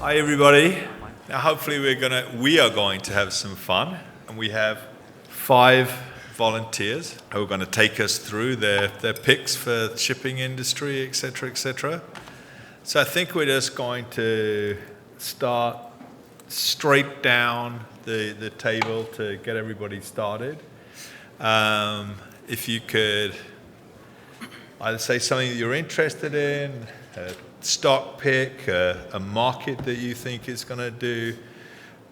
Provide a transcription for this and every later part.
Hi everybody. Now hopefully we are going to have some fun, and we have 5 volunteers who are going to take us through their picks for the shipping industry, etc., etc. So I think we're just going to start straight down the table to get everybody started. If you could either say something that you're interested in, a stock pick, a market that you think is going to do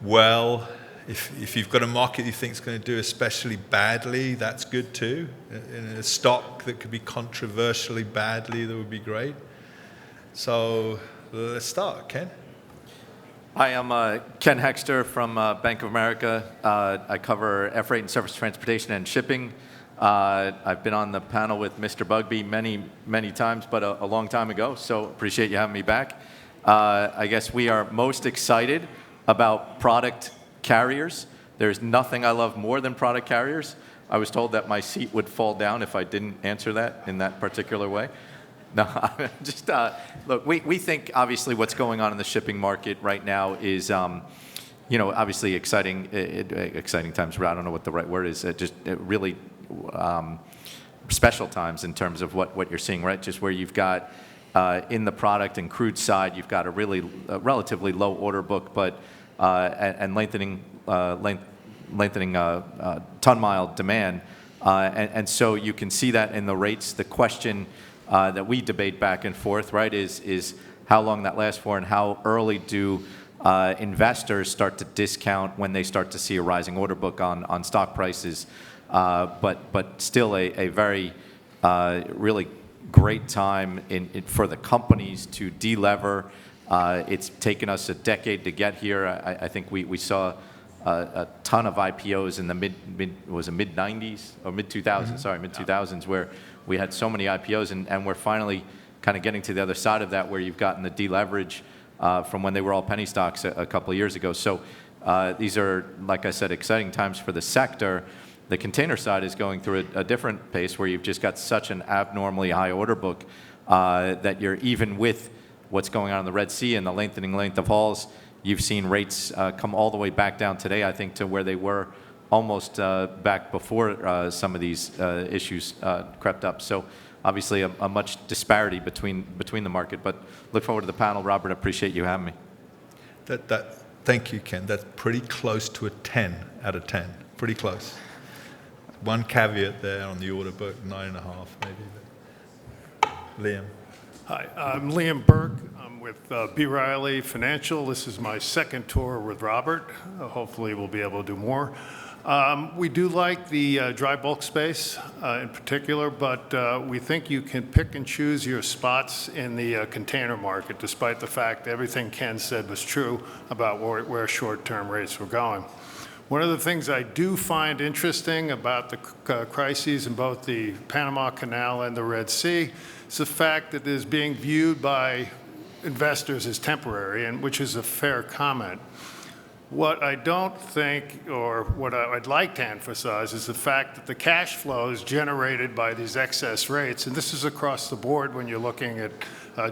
well. If you've got a market you think is going to do especially badly, that's good too. In a stock that could be controversially badly, that would be great. So let's start, Ken. Hi, I'm Ken Hoexter from Bank of America. I cover air freight and surface transportation and shipping. I've been on the panel with Mr. Bugbee many times, but a long time ago, so appreciate you having me back. I guess we are most excited about product carriers. There's nothing I love more than product carriers. I was told that my seat would fall down if I didn't answer that in that particular way. No, just look, we think obviously what's going on in the shipping market right now is, obviously exciting times. I don't know what the right word is. Really special times in terms of what you're seeing, right? Just where you've got in the product and crude side, you've got a relatively low order book, but and lengthening ton-mile demand, and so you can see that in the rates. The question that we debate back and forth, right, is how long that lasts for and how early do investors start to discount when they start to see a rising order book on stock prices. But still a very really great time for the companies to delever. It's taken us a decade to get here. I think we saw a ton of IPOs in the mid-90s or mid-2000s, mid-2000s, where we had so many IPOs, and we're finally kind of getting to the other side of that, where you've gotten the deleverage from when they were all penny stocks a couple of years ago. So these are, like I said, exciting times for the sector. The container side is going through a different pace, where you've just got such an abnormally high order book that you're, even with what's going on in the Red Sea and the lengthening length of hauls, you've seen rates come all the way back down today, I think, to where they were almost back before some of these issues crept up. So obviously a much disparity between the market. But look forward to the panel. Robert, appreciate you having me. Thank you, Ken. That's pretty close to a 10 out of 10. Pretty close. One caveat there on the order book, 9.5 maybe. Liam. Hi, I'm Liam Burke. I'm with B. Riley Financial. This is my second tour with Robert. Hopefully we'll be able to do more. We do like the dry bulk space in particular, but we think you can pick and choose your spots in the container market, despite the fact everything Ken said was true about where short-term rates were going. One of the things I do find interesting about the crises in both the Panama Canal and the Red Sea is the fact that it is being viewed by investors as temporary, and which is a fair comment. What I don't think, or what I'd like to emphasize, is the fact that the cash flows generated by these excess rates, and this is across the board when you're looking at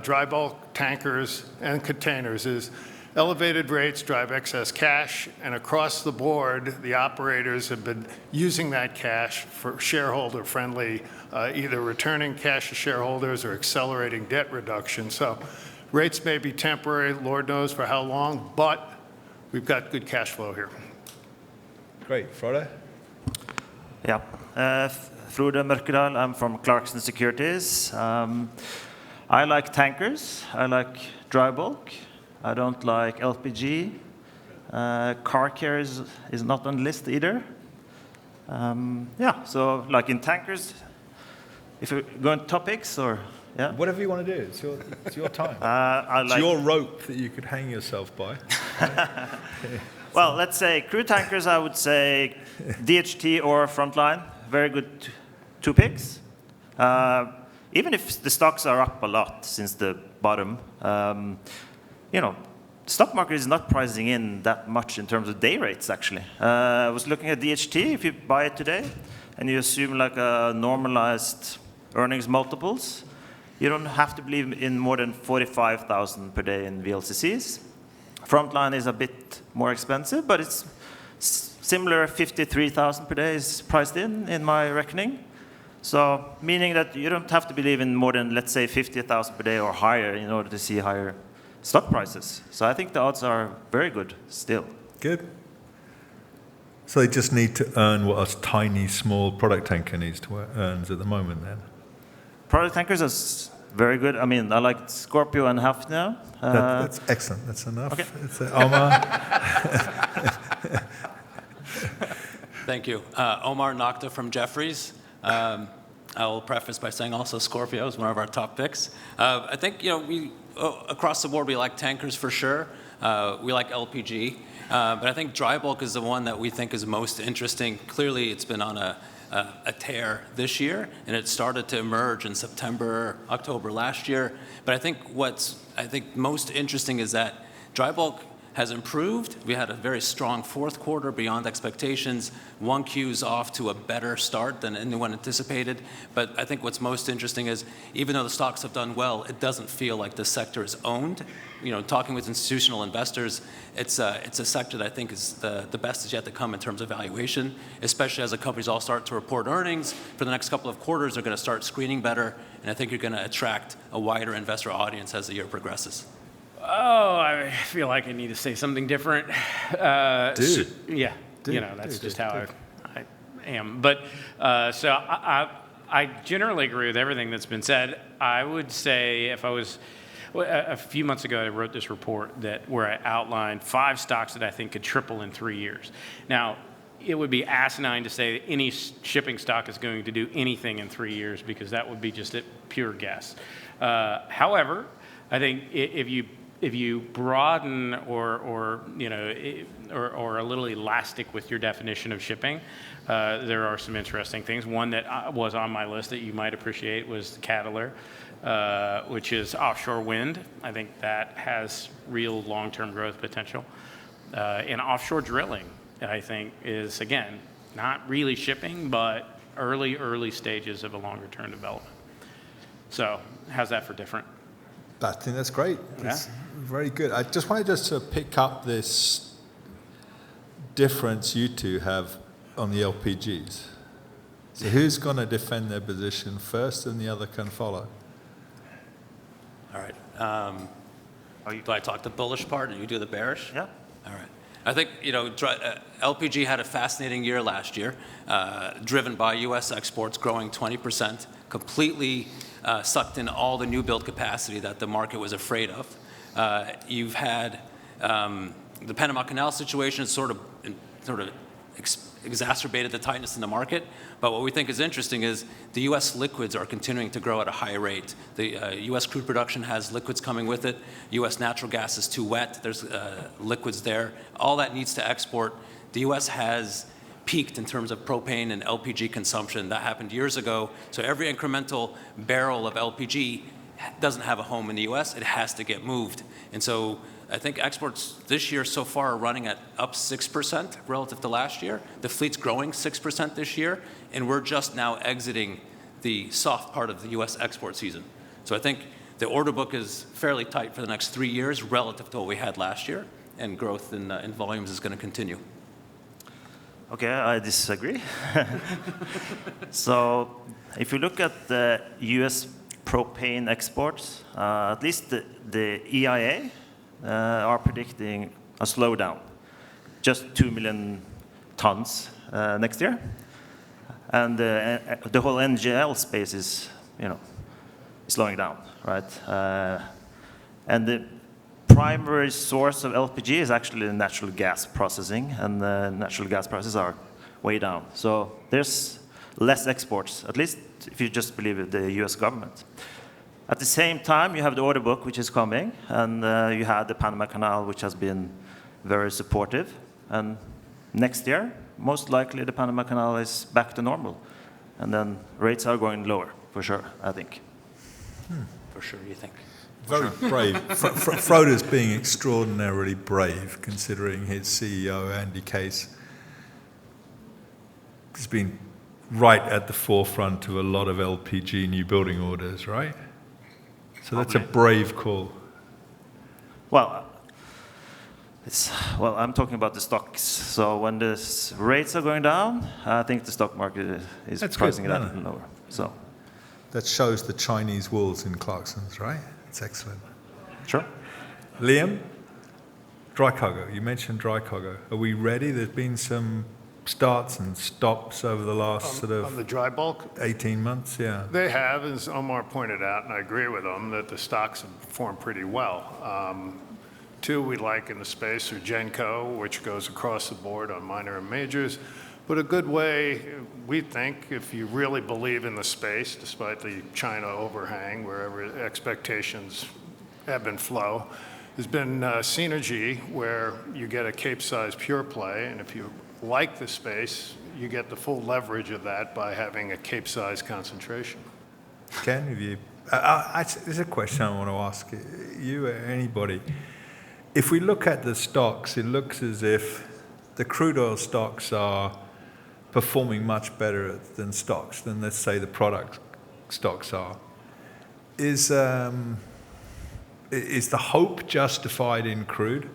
dry bulk tankers and containers, is elevated rates drive excess cash, and across the board, the operators have been using that cash for shareholder-friendly, either returning cash to shareholders or accelerating debt reduction. So rates may be temporary, Lord knows for how long, but we've got good cash flow here. Great. Frode? Yeah. Frode Morkedal. I'm from Clarksons Securities. I like tankers. I like dry bulk. I don't like LPG. Car carriers is not on the list either. So like in tankers, if you're going topics or, yeah? Whatever you want to do. It's your time. It's your rope that you could hang yourself by. Well, let's say crude tankers, I would say DHT or Frontline. Very good 2 picks. Even if the stocks are up a lot since the bottom, the stock market is not pricing in that much in terms of day rates, actually. I was looking at DHT. If you buy it today and you assume like a normalized earnings multiples, you don't have to believe in more than 45,000 per day in VLCCs. Frontline is a bit more expensive, but it's similar. 53,000 per day is priced in my reckoning. So meaning that you don't have to believe in more than, let's say, 50,000 per day or higher in order to see higher stock prices. So I think the odds are very good still. Good. So they just need to earn what a tiny, small product tanker needs to earn at the moment then? Product tankers is very good. I mean, I like Scorpio and Hafnia. That's excellent. That's enough. Okay. It's, Omar? Thank you. Omar, Nokta from Jefferies. I will preface by saying also Scorpio is one of our top picks. I think, we across the board, we like tankers for sure. We like LPG. But I think dry bulk is the one that we think is most interesting. Clearly, it's been on a tear this year, and it started to emerge in September, October last year. But I think what's most interesting is that dry bulk has improved. We had a very strong fourth quarter beyond expectations. 1Q's off to a better start than anyone anticipated. But I think what's most interesting is even though the stocks have done well, it doesn't feel like the sector is owned. Talking with institutional investors, it's a sector that I think is the best is yet to come in terms of valuation, especially as the companies all start to report earnings. For the next couple of quarters, they're going to start screening better, and I think you're going to attract a wider investor audience as the year progresses. Oh, I feel like I need to say something different. Dude. Yeah, that's just how I am. But so I generally agree with everything that's been said. I would say if I was, a few months ago I wrote this report where I outlined 5 stocks that I think could triple in 3 years. Now, it would be asinine to say that any shipping stock is going to do anything in 3 years because that would be just a pure guess. However, I think if you broaden or a little elastic with your definition of shipping, there are some interesting things. One that was on my list that you might appreciate was Cadeler, which is offshore wind. I think that has real long-term growth potential. And offshore drilling, I think, is, again, not really shipping, but early stages of a longer-term development. So how's that for different? I think that's great. Yeah. It's very good. I just wanted to pick up this difference you two have on the LPGs. So who's going to defend their position first and the other can follow? All right. Do I talk the bullish part and you do the bearish? Yeah. All right. I think, LPG had a fascinating year last year, driven by U.S. exports growing 20%, completely sucked in all the new build capacity that the market was afraid of. You've had the Panama Canal situation sort of exacerbated the tightness in the market. But what we think is interesting is the U.S. liquids are continuing to grow at a high rate. The U.S. crude production has liquids coming with it. U.S. natural gas is too wet. There's liquids there. All that needs to export. The U.S. has peaked in terms of propane and LPG consumption. That happened years ago. So every incremental barrel of LPG doesn't have a home in the U.S. It has to get moved. And so I think exports this year so far are running at up 6% relative to last year. The fleet's growing 6% this year, and we're just now exiting the soft part of the U.S. export season. So I think the order book is fairly tight for the next 3 years relative to what we had last year, and growth in volumes is going to continue. Okay, I disagree. So if you look at the U.S. propane exports, at least the EIA are predicting a slowdown, just 2 million tons next year. And the whole NGL space is, slowing down, right? And the primary source of LPG is actually natural gas processing, and the natural gas prices are way down. So there's less exports, at least if you just believe the US government. At the same time, you have the order book, which is coming, and you had the Panama Canal, which has been very supportive. And next year, most likely the Panama Canal is back to normal. And then rates are going lower, for sure, I think. For sure, you think? Very brave. Frode is being extraordinarily brave, considering his CEO, Andy Case, has been right at the forefront of a lot of LPG new building orders, right? So that's a brave call. Well, Well, I'm talking about the stocks. So when the rates are going down, I think the stock market is That's pricing good. it No, out no. lower. So, That shows the Chinese wolves in Clarksons, right? It's excellent. sure. Liam, dry cargo. You mentioned dry cargo. Are we ready? There's been some starts and stops over the last sort On the of dry bulk, 18 months, yeah. they have, as Omar pointed out, and I agree with him, that the stocks have performed pretty well. Two we like in the space are Genco, which goes across the board on minor and majors. But a good way, we think, if you really believe in the space, despite the China overhang, wherever expectations ebb and flow, has been Synergy, where you get a Cape-size pure play, and if you like the space, you get the full leverage of that by having a Cape-size concentration. Ken, have you? There's a question I want to ask you or anybody. If we look at the stocks, it looks as if the crude oil stocks are performing much better than stocks, than let's say the product stocks are. Is the hope justified in crude,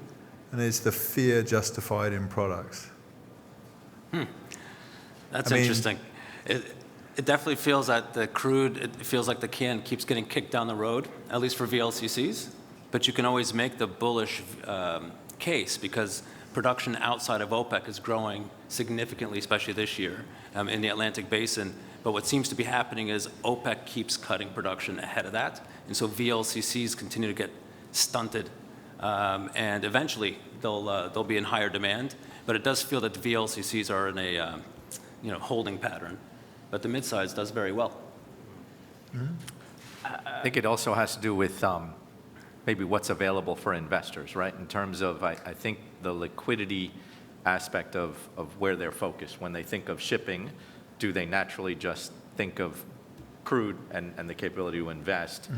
and is the fear justified in products? That's I mean- interesting. It definitely feels that the crude, it feels like the can keeps getting kicked down the road, at least for VLCCs. But you can always make the bullish case because production outside of OPEC is growing significantly, especially this year in the Atlantic Basin. But what seems to be happening is OPEC keeps cutting production ahead of that. And so VLCCs continue to get stunted. And eventually they'll be in higher demand. But it does feel that the VLCCs are in a holding pattern. But the midsize does very well. I think it also has to do with maybe what's available for investors, right? In terms of, I think, the liquidity aspect of where they're focused. When they think of shipping, do they naturally just think of crude and the capability to invest?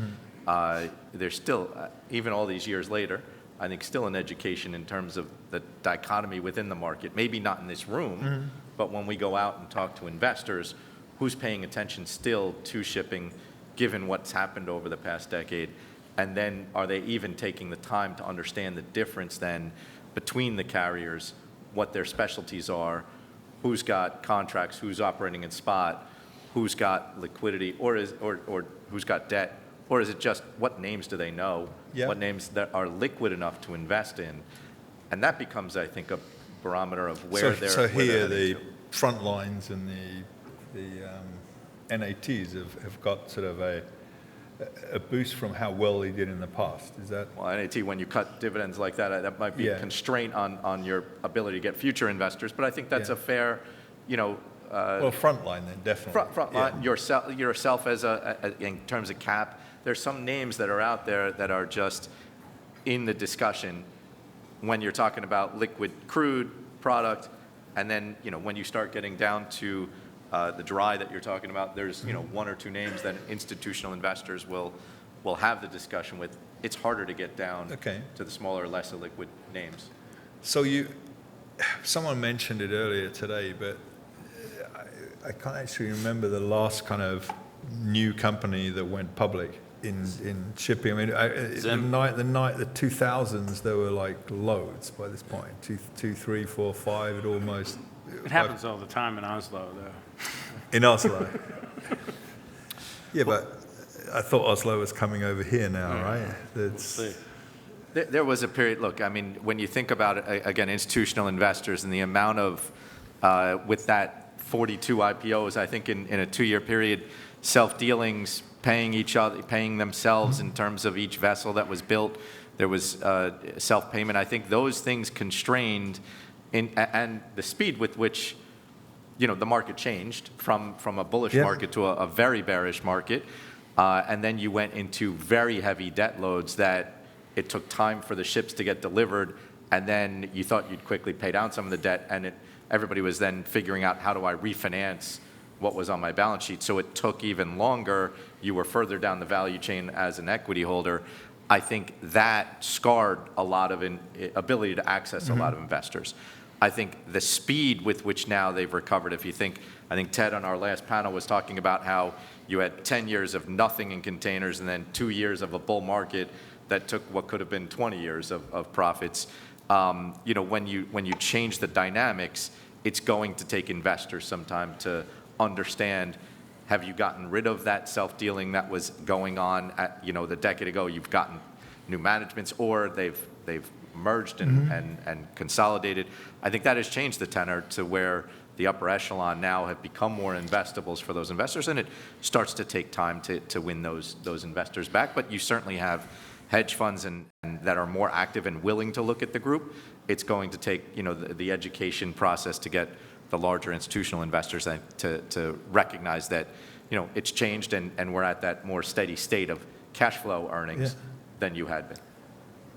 There's still, even all these years later, I think still an education in terms of the dichotomy within the market. Maybe not in this room, but when we go out and talk to investors, who's paying attention still to shipping, given what's happened over the past decade? And then are they even taking the time to understand the difference then between the carriers, what their specialties are, who's got contracts, who's operating in spot, who's got liquidity, or who's got debt, or is it just what names do they know, what names that are liquid enough to invest in? And that becomes, I think, a barometer of where they're So where here, they're the front lines and the NATs have got sort of a boost from how well they did in the past. Is that? Well, NAT, when you cut dividends like that, that might be a constraint on your ability to get future investors. But I think that's a fair, well, front line then, definitely. front line, yourself as in terms of cap. There's some names that are out there that are just in the discussion when you're talking about liquid crude product, and then when you start getting down to the dry that you're talking about, there's one or two names that institutional investors will have the discussion with. It's harder to get down to the smaller, less liquid names. So someone mentioned it earlier today, but I can't actually remember the last kind of new company that went public in shipping. I mean, the 2000s, there were like loads by this point. 2, 3, 4, 5, it almost. It happens all the time in Oslo, though. In Oslo. Yeah, but I thought Oslo was coming over here now, right? We'll see. There was a period, look, I mean, when you think about it, again, institutional investors and the amount of, with that 42 IPOs, I think in a 2-year period, self-dealings, paying each other, paying themselves in terms of each vessel that was built, there was self-payment. I think those things constrained, and the speed with which the market changed from a bullish market to a very bearish market. And then you went into very heavy debt loads that it took time for the ships to get delivered. And then you thought you'd quickly pay down some of the debt. And everybody was then figuring out, how do I refinance what was on my balance sheet? So it took even longer. You were further down the value chain as an equity holder. I think that scarred a lot of ability to access a lot of investors. I think the speed with which now they've recovered, I think Ted on our last panel was talking about how you had 10 years of nothing in containers and then 2 years of a bull market that took what could have been 20 years of profits. when you change the dynamics, it's going to take investors some time to understand, have you gotten rid of that self-dealing that was going on at, the decade ago? You've gotten new managements, or they've merged and consolidated. I think that has changed the tenor to where the upper echelon now have become more investables for those investors, and it starts to take time to win those investors back. But you certainly have hedge funds and that are more active and willing to look at the group. It's going to take the education process to get the larger institutional investors to recognize that it's changed and we're at that more steady state of cash flow earnings than you had been.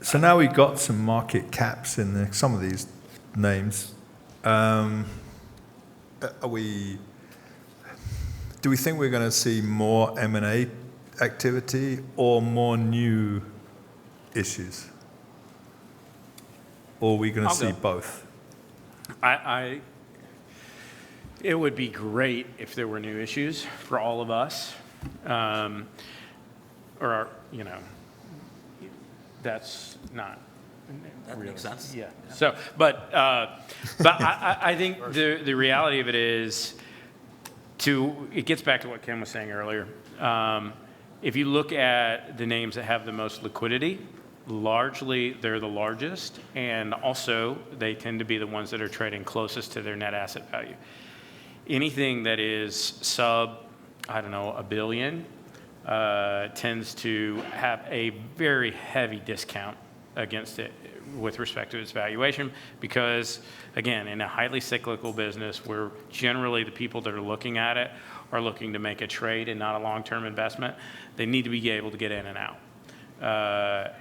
So now we've got some market caps in some of these names. Do we think we're going to see more M&A activity or more new issues? Or are we going to see both? It would be great if there were new issues for all of us. That's not. That makes sense. Yeah. So, but I think the reality of it is, it gets back to what Ken was saying earlier. If you look at the names that have the most liquidity, largely they're the largest, and also they tend to be the ones that are trading closest to their net asset value. Anything that is sub, $1 billion, tends to have a very heavy discount against it with respect to its valuation, because again, in a highly cyclical business where generally the people that are looking at it are looking to make a trade and not a long-term investment, they need to be able to get in and out.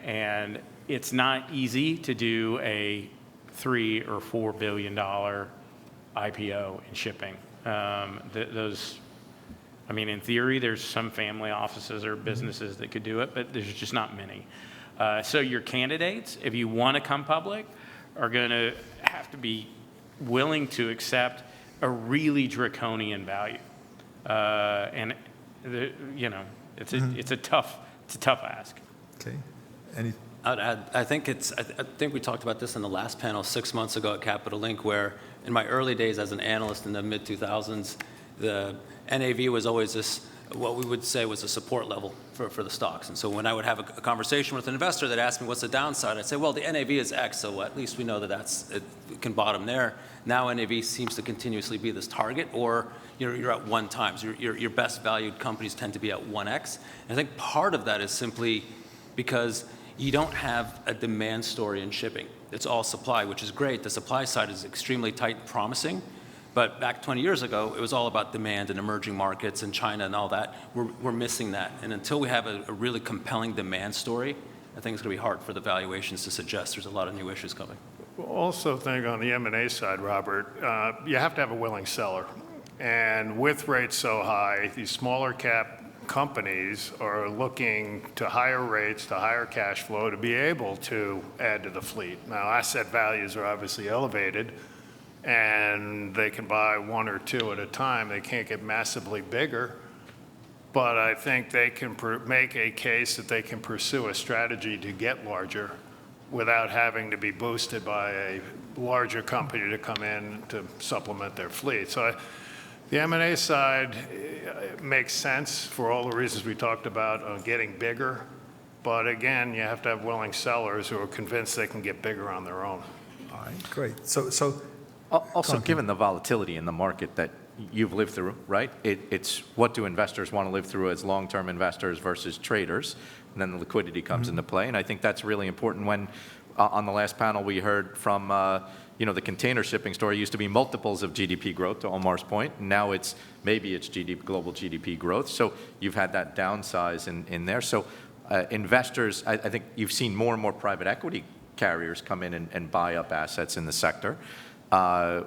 And it's not easy to do a $3 or $4 billion IPO in shipping. In theory, there's some family offices or businesses that could do it, but there's just not many. So your candidates, if you want to come public, are going to have to be willing to accept a really draconian value. It's a tough ask. Okay. I think we talked about this in the last panel 6 months ago at Capital Link, where in my early days as an analyst in the mid-2000s, the NAV was always this, what we would say was a support level for the stocks. And so when I would have a conversation with an investor that asked me what's the downside, I'd say, well, the NAV is X, so at least we know that it can bottom there. Now NAV seems to continuously be this target, or you're at 1 times. Your best valued companies tend to be at 1x. And I think part of that is simply because you don't have a demand story in shipping. It's all supply, which is great. The supply side is extremely tight and promising. But back 20 years ago, it was all about demand and emerging markets and China and all that. We're missing that. And until we have a really compelling demand story, I think it's going to be hard for the valuations to suggest there's a lot of new issues coming. Also think on the M&A side, Robert, you have to have a willing seller. And with rates so high, these smaller cap companies are looking to higher rates, to higher cash flow to be able to add to the fleet. Now, asset values are obviously elevated, and they can buy 1 or 2 at a time. They can't get massively bigger, but I think they can make a case that they can pursue a strategy to get larger without having to be boosted by a larger company to come in to supplement their fleet. So the M&A side makes sense for all the reasons we talked about on getting bigger, but again, you have to have willing sellers who are convinced they can get bigger on their own. All right, great. So also, given the volatility in the market that you've lived through, right? It's what do investors want to live through as long-term investors versus traders, and then the liquidity comes into play. And I think that's really important. When on the last panel we heard from the container shipping story used to be multiples of GDP growth, to Omar's point. Now it's global GDP growth. So you've had that downsize in there. So investors, I think you've seen more and more private equity carriers come in and buy up assets in the sector.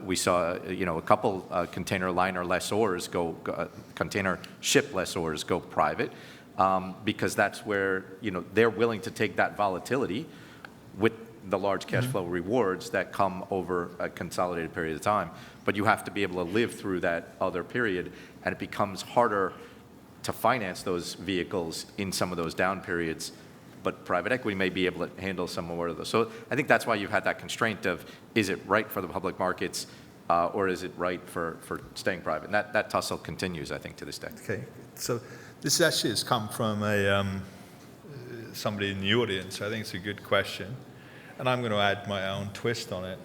We saw, a couple container ship lessors go private because that's where, they're willing to take that volatility with the large cash flow rewards that come over a consolidated period of time. But you have to be able to live through that other period, and it becomes harder to finance those vehicles in some of those down periods but private equity may be able to handle some more of those. So I think that's why you've had that constraint of, is it right for the public markets or is it right for staying private? And that tussle continues, I think, to this day. Okay, so this actually has come from somebody in the audience. I think it's a good question, and I'm going to add my own twist on it.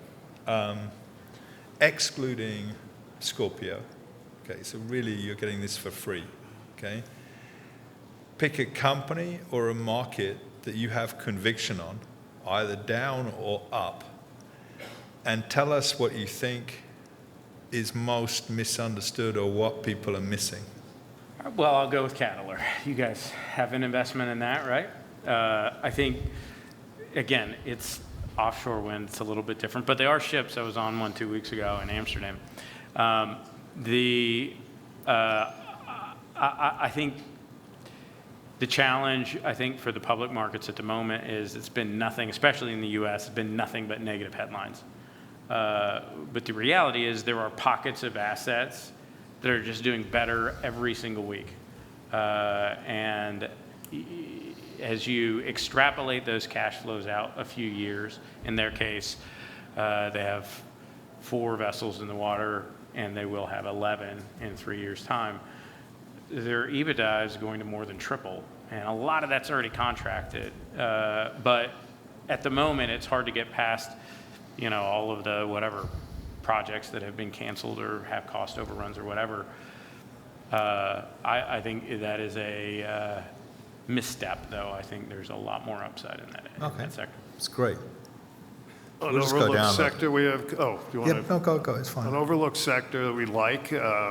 Excluding Scorpio, okay, so really you're getting this for free, okay? Pick a company or a market that you have conviction on, either down or up, and tell us what you think is most misunderstood or what people are missing. Well, I'll go with Cadeler. You guys have an investment in that, right? I think, again, it's offshore wind. It's a little bit different, but they are ships. I was on one 2 weeks ago in Amsterdam. I think the challenge, I think, for the public markets at the moment is it's been nothing, especially in the U.S., it's been nothing but negative headlines. But the reality is there are pockets of assets that are just doing better every single week. And as you extrapolate those cash flows out a few years, in their case, they have 4 vessels in the water, and they will have 11 in 3 years' time. Their EBITDA is going to more than triple, and a lot of that's already contracted. But at the moment, it's hard to get past, all of the whatever projects that have been canceled or have cost overruns or whatever. I think that is a misstep, though. I think there's a lot more upside in that sector. It's great. An We'll just go overlooked down sector we have, do you want to? No, go, it's fine. An overlooked sector that we like,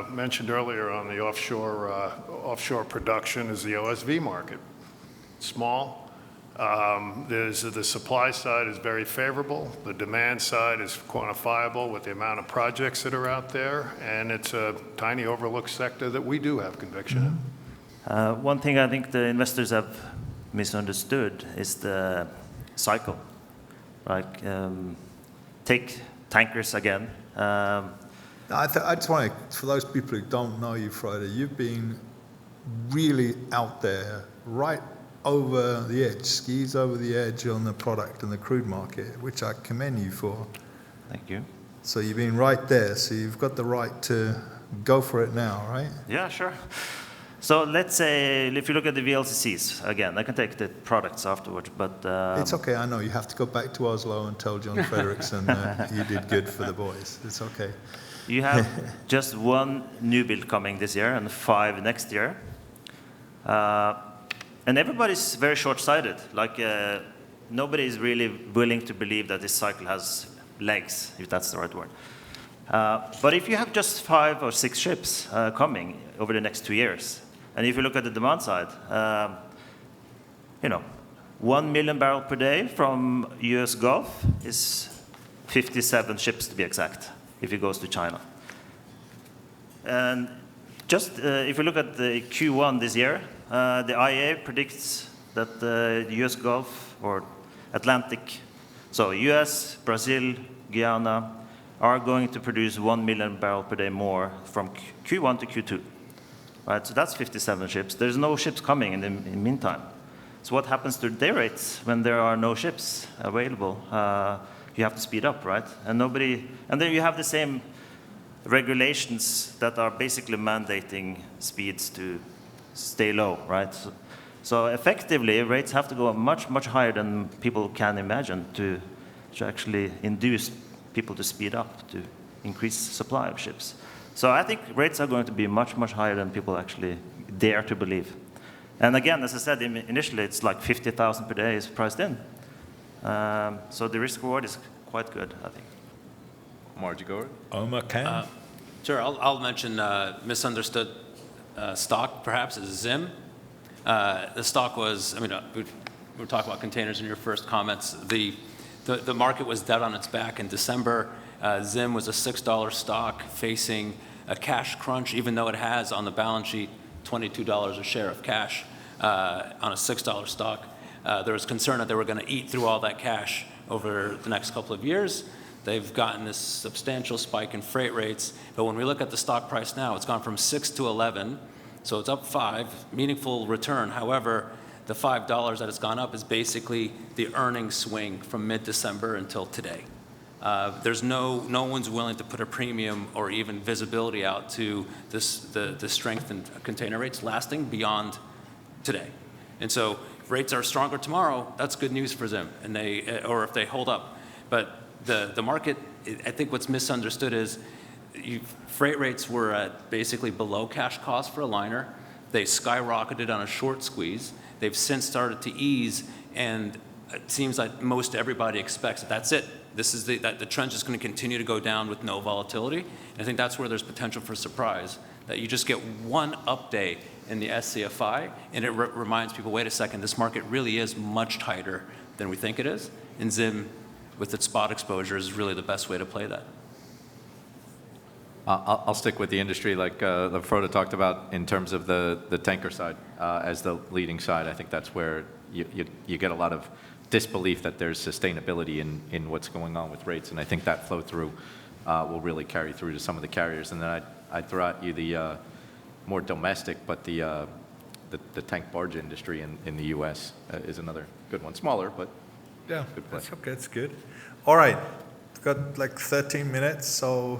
mentioned earlier on the offshore production, is the OSV market. Small. The supply side is very favorable. The demand side is quantifiable with the amount of projects that are out there, and it's a tiny overlooked sector that we do have conviction in. One thing I think the investors have misunderstood is the cycle. Like, take tankers again. I just want to, for those people who don't know you, Frode, you've been really out there, right over the edge, skis over the edge on the product and the crude market, which I commend you for. Thank you. So you've been right there, so you've got the right to go for it now, right? Yeah, sure. So let's say, if you look at the VLCCs, again, I can take the products afterwards, but... it's okay, I know. You have to go back to Oslo and tell John Frederickson that you did good for the boys. It's okay. You have just 1 new build coming this year and 5 next year. And everybody's very short-sighted. Like, nobody is really willing to believe that this cycle has legs, if that's the right word. But if you have just 5 or 6 ships coming over the next 2 years, and if you look at the demand side, 1 million barrel per day from US Gulf is 57 ships to be exact, if it goes to China. And just if you look at the Q1 this year, the IEA predicts that the US Gulf or Atlantic, so US, Brazil, Guyana, are going to produce 1 million barrel per day more from Q1 to Q2. Right, so that's 57 ships. There's no ships coming in the meantime. So what happens to day rates when there are no ships available? You have to speed up, right? And then you have the same regulations that are basically mandating speeds to stay low, right? So effectively, rates have to go much, much higher than people can imagine to actually induce people to speed up, to increase supply of ships. So I think rates are going to be much, much higher than people actually dare to believe. And again, as I said, initially it's like 50,000 per day is priced in. So the risk reward is quite good, I think. Omar, did you go? Omar can? Sure, I'll mention misunderstood stock, perhaps, is ZIM. The stock was, we were talking about containers in your first comments. The market was dead on its back in December. ZIM was a $6 stock facing a cash crunch, even though it has on the balance sheet $22 a share of cash on a $6 stock. There was concern that they were going to eat through all that cash over the next couple of years. They've gotten this substantial spike in freight rates, but when we look at the stock price now, it's gone from 6 to 11, so it's up 5, meaningful return. However, the $5 that has gone up is basically the earnings swing from mid-December until today. There's no one's willing to put a premium or even visibility out to the strength in container rates lasting beyond today. And so if rates are stronger tomorrow, that's good news for them, or if they hold up. But the market, I think what's misunderstood is freight rates were at basically below cash cost for a liner. They skyrocketed on a short squeeze. They've since started to ease, and it seems like most everybody expects that that's it. This is that the trend's just going to continue to go down with no volatility. And I think that's where there's potential for surprise, that you just get one update in the SCFI, and it reminds people, wait a second, this market really is much tighter than we think it is. And ZIM, with its spot exposure, is really the best way to play that. I'll stick with the industry like Frode talked about in terms of the tanker side as the leading side. I think that's where you get a lot of disbelief that there's sustainability in what's going on with rates, and I think that flow through will really carry through to some of the carriers. And then I'd throw at you the more domestic, but the tank barge industry in the U.S. Is another good one. Smaller, but Yeah, good play. that's okay, that's good. All right, we've got like 13 minutes, so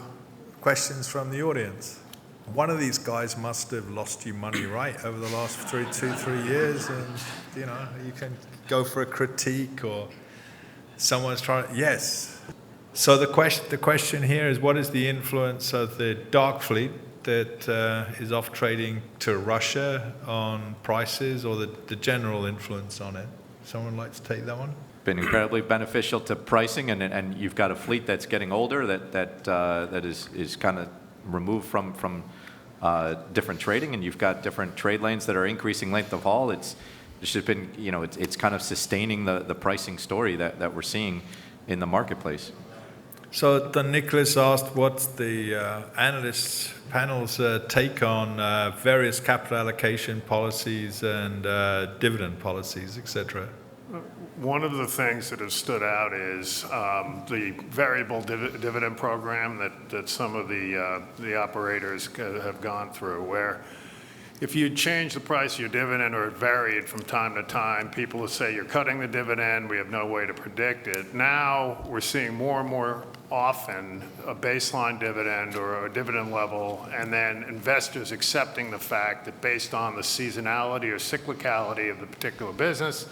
questions from the audience. One of these guys must have lost you money, right, over the last 3 years, and you can go for a critique or someone's trying. Yes. So the question here is, what is the influence of the dark fleet that is off trading to Russia on prices, or the general influence on it? Someone like to take that one? Been incredibly beneficial to pricing, and you've got a fleet that's getting older that is kind of removed from different trading, and you've got different trade lanes that are increasing length of haul. It's just been, it's kind of sustaining the pricing story that we're seeing in the marketplace. So then Nicholas asked, what's the analysts panel's take on various capital allocation policies and dividend policies, etc.? One of the things that has stood out is the variable dividend program that some of the operators have gone through, where if you change the price of your dividend or it varied from time to time, people would say you're cutting the dividend, we have no way to predict it. Now we're seeing more and more often a baseline dividend or a dividend level, and then investors accepting the fact that based on the seasonality or cyclicality of the particular business,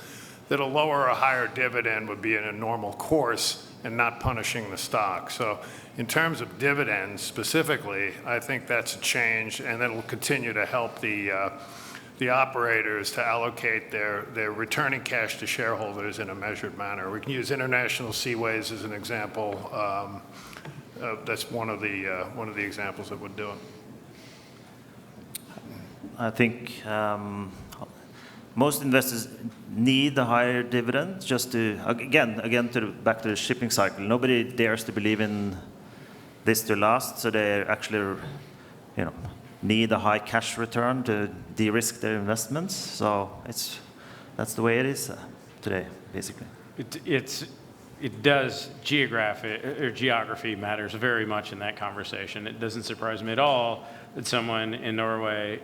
that a lower or higher dividend would be in a normal course and not punishing the stock. So in terms of dividends specifically, I think that's a change, and it'll continue to help the operators to allocate their returning cash to shareholders in a measured manner. We can use International Seaways as an example. That's one of the examples that would do it. I think most investors need a higher dividend just to, back to the shipping cycle. Nobody dares to believe in this to last, so they actually, need a high cash return to de-risk their investments. So that's the way it is today, basically. It does, geography matters very much in that conversation. It doesn't surprise me at all that someone in Norway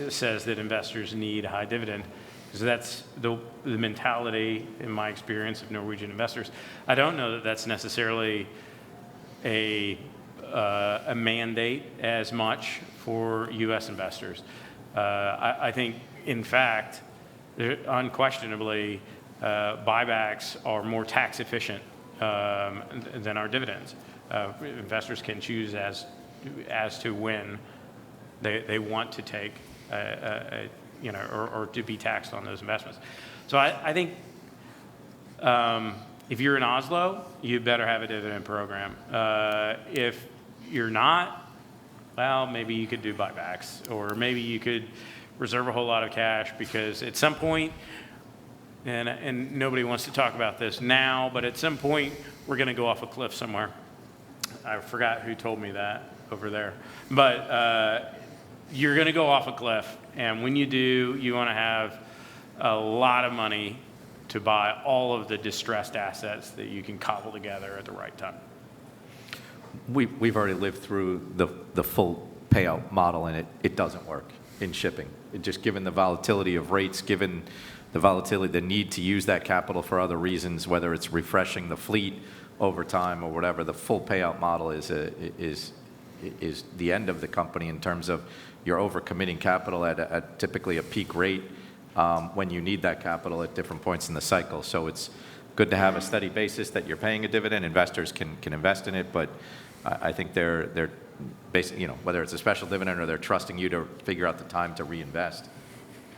says that investors need a high dividend, because that's the mentality, in my experience, of Norwegian investors. I don't know that that's necessarily a mandate as much for U.S. investors. I think, in fact, unquestionably, buybacks are more tax efficient than our dividends. Investors can choose as to when they want to take, or to be taxed on those investments. So I think if you're in Oslo, you better have a dividend program. If you're not, well, maybe you could do buybacks, or maybe you could reserve a whole lot of cash, because at some point, and nobody wants to talk about this now, but at some point, we're going to go off a cliff somewhere. I forgot who told me that over there. But you're going to go off a cliff, and when you do, you want to have a lot of money to buy all of the distressed assets that you can cobble together at the right time. We've already lived through the full payout model, and it doesn't work in shipping. just given the volatility of rates, given the volatility, the need to use that capital for other reasons, whether it's refreshing the fleet over time or whatever, the full payout model is the end of the company in terms of you're overcommitting capital at typically a peak rate when you need that capital at different points in the cycle. So it's good to have a steady basis that you're paying a dividend. Investors can invest in it, but I think they're basically, whether it's a special dividend or they're trusting you to figure out the time to reinvest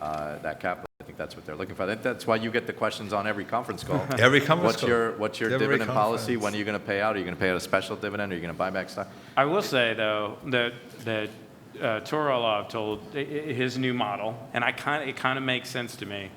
that capital. I think that's what they're looking for. That's why you get the questions on every conference call. Every conference call. What's your Every dividend policy? conference. When are you going to pay out? Are you going to pay out a special dividend? Are you going to buy back stock? I will say, though, that Torolov told his new model, and it kind of makes sense to me,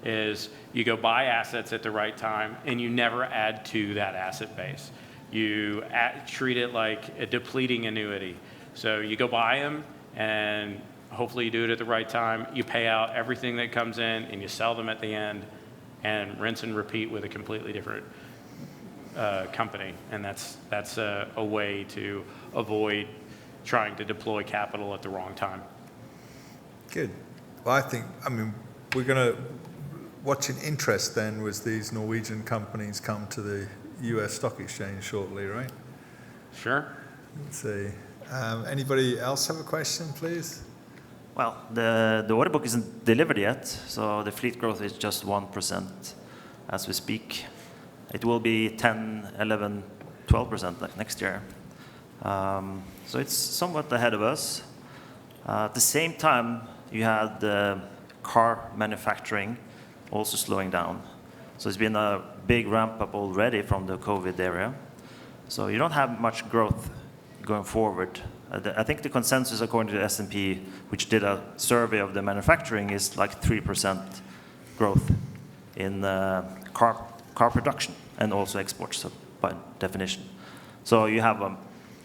is you go buy assets at the right time, and you never add to that asset base. You treat it like a depleting annuity. So you go buy them, and hopefully you do it at the right time. You pay out everything that comes in, and you sell them at the end, and rinse and repeat with a completely different company. And that's a way to avoid trying to deploy capital at the wrong time. Good. Well, we're going to watch in interest then as these Norwegian companies come to the US stock exchange shortly, right? Sure. Let's see. Anybody else have a question, please? Well, the order book isn't delivered yet, so the fleet growth is just 1% as we speak. It will be 10, 11, 12% like next year. So it's somewhat ahead of us. At the same time, you had the car manufacturing also slowing down. So it's been a big ramp up already from the COVID area. So you don't have much growth going forward. I think the consensus according to the S&P, which did a survey of the manufacturing, is like 3% growth in car production and also exports, so by definition. So you have a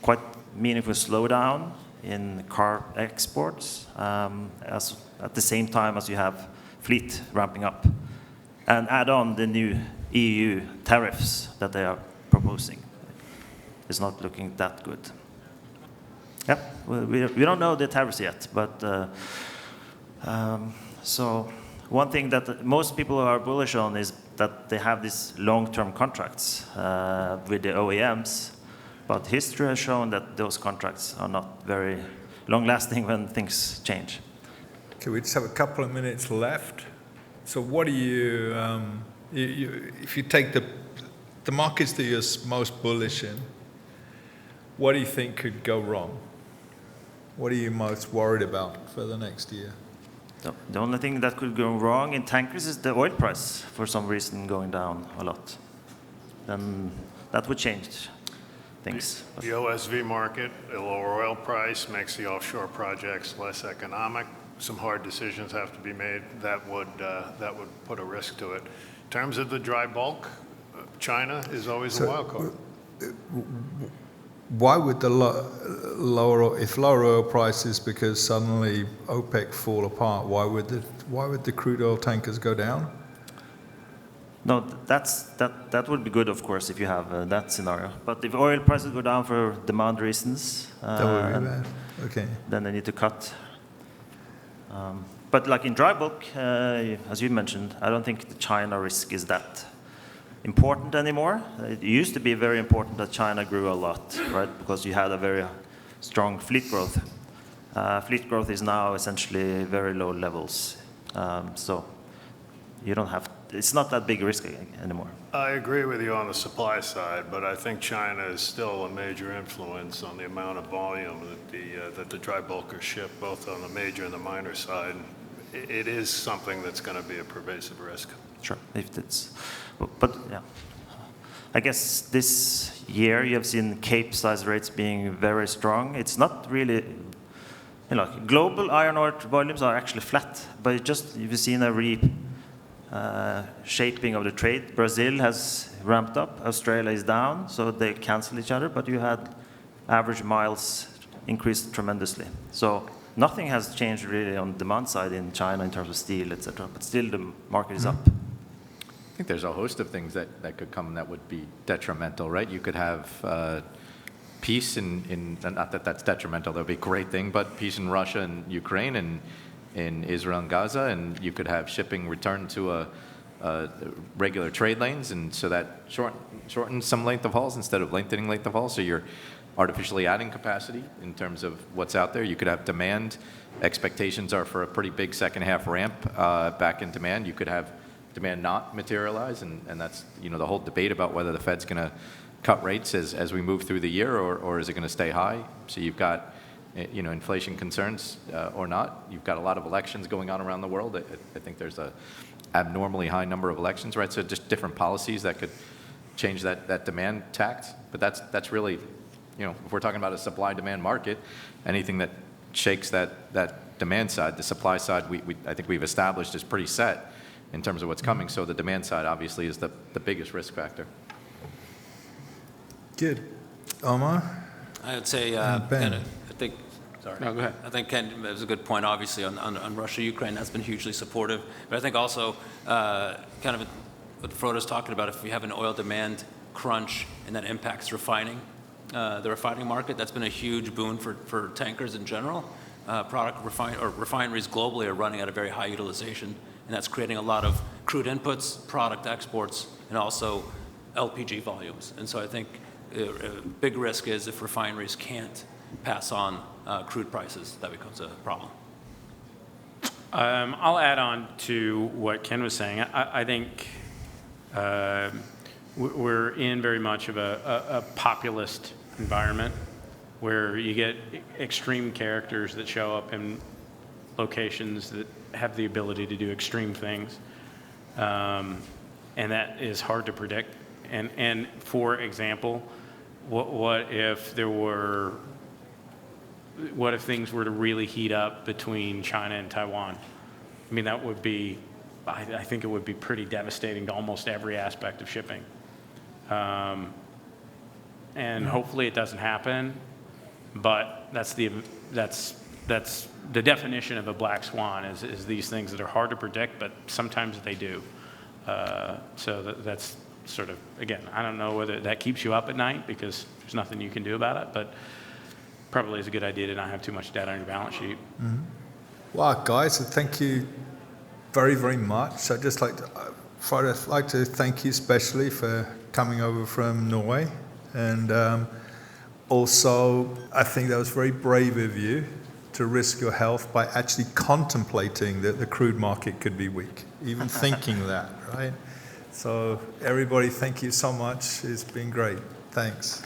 quite meaningful slowdown in car exports at the same time as you have fleet ramping up. And add on the new EU tariffs that they are proposing. It's not looking that good. Yeah, we don't know the tariffs yet, but so one thing that most people are bullish on is that they have these long-term contracts with the OEMs, but history has shown that those contracts are not very long-lasting when things change. Okay, we just have a couple of minutes left. So what do you, if you take the markets that you're most bullish in, what do you think could go wrong? What are you most worried about for the next year? The only thing that could go wrong in tankers is the oil price, for some reason, going down a lot. Then that would change things. The OSV market, a lower oil price makes the offshore projects less economic. Some hard decisions have to be made. That would put a risk to it. In terms of the dry bulk, China is always a wild card. Why would the if lower oil prices because suddenly OPEC fall apart? Why would the crude oil tankers go down? No, that would be good, of course, if you have that scenario. But if oil prices go down for demand reasons, that would be bad. Okay. Then they need to cut. But like in dry bulk, as you mentioned, I don't think the China risk is that important anymore. It used to be very important that China grew a lot, right? Because you had a very strong fleet growth. Fleet growth is now essentially very low levels. So you don't have, it's not that big a risk anymore. I agree with you on the supply side, but I think China is still a major influence on the amount of volume that the dry bulkers ship, both on the major and the minor side. It is something that's going to be a pervasive risk. Sure, if it's, but yeah. I guess this year you have seen Capesize rates being very strong. It's not really, global iron ore volumes are actually flat, but you've seen a shaping of the trade. Brazil has ramped up, Australia is down, so they cancel each other, but you had average miles increased tremendously. So nothing has changed really on the demand side in China in terms of steel, etc. But still the market is up. I think there's a host of things that could come that would be detrimental, right? You could have peace in not that that's detrimental, that would be a great thing, but peace in Russia and Ukraine, and in Israel and Gaza, and you could have shipping return to regular trade lanes, and so that shortens some length of hauls instead of lengthening length of hauls. So you're artificially adding capacity in terms of what's out there. You could have demand. Expectations are for a pretty big second half ramp back in demand. You could have demand not materialize, and that's the whole debate about whether the Fed's going to cut rates as we move through the year, or is it going to stay high? So you've got inflation concerns or not. You've got a lot of elections going on around the world. I think there's a abnormally high number of elections, right? So just different policies that could change that demand tact. But that's really, if we're talking about a supply-demand market, anything that shakes that demand side, the supply side, I think we've established is pretty set in terms of what's coming. So the demand side obviously is the biggest risk factor. Good. Omar? I would say, Ben. I think, sorry. No, go ahead. I think Ken, it was a good point, obviously, on Russia, Ukraine. That's been hugely supportive. But I think also, kind of what Frode was talking about, if we have an oil demand crunch and that impacts refining, the refining market, that's been a huge boon for tankers in general. Refineries globally are running at a very high utilization, and that's creating a lot of crude inputs, product exports, and also LPG volumes. And so I think a big risk is if refineries can't pass on crude prices, that becomes a problem. I'll add on to what Ken was saying. I think we're in very much of a populist environment where you get extreme characters that show up in locations that have the ability to do extreme things, and that is hard to predict. And for example, what if things were to really heat up between China and Taiwan? I mean, that would be, I think it would be pretty devastating to almost every aspect of shipping. And hopefully it doesn't happen, but that's the definition of a black swan is these things that are hard to predict, but sometimes they do. So that's sort of, again, I don't know whether that keeps you up at night because there's nothing you can do about it, but probably is a good idea to not have too much debt on your balance sheet. Mm-hmm. Well, guys, thank you very, very much. I'd just like to, Frode, I'd like to thank you especially for coming over from Norway. And also, I think that was very brave of you to risk your health by actually contemplating that the crude market could be weak, even thinking that, right? So everybody, thank you so much. It's been great. Thanks.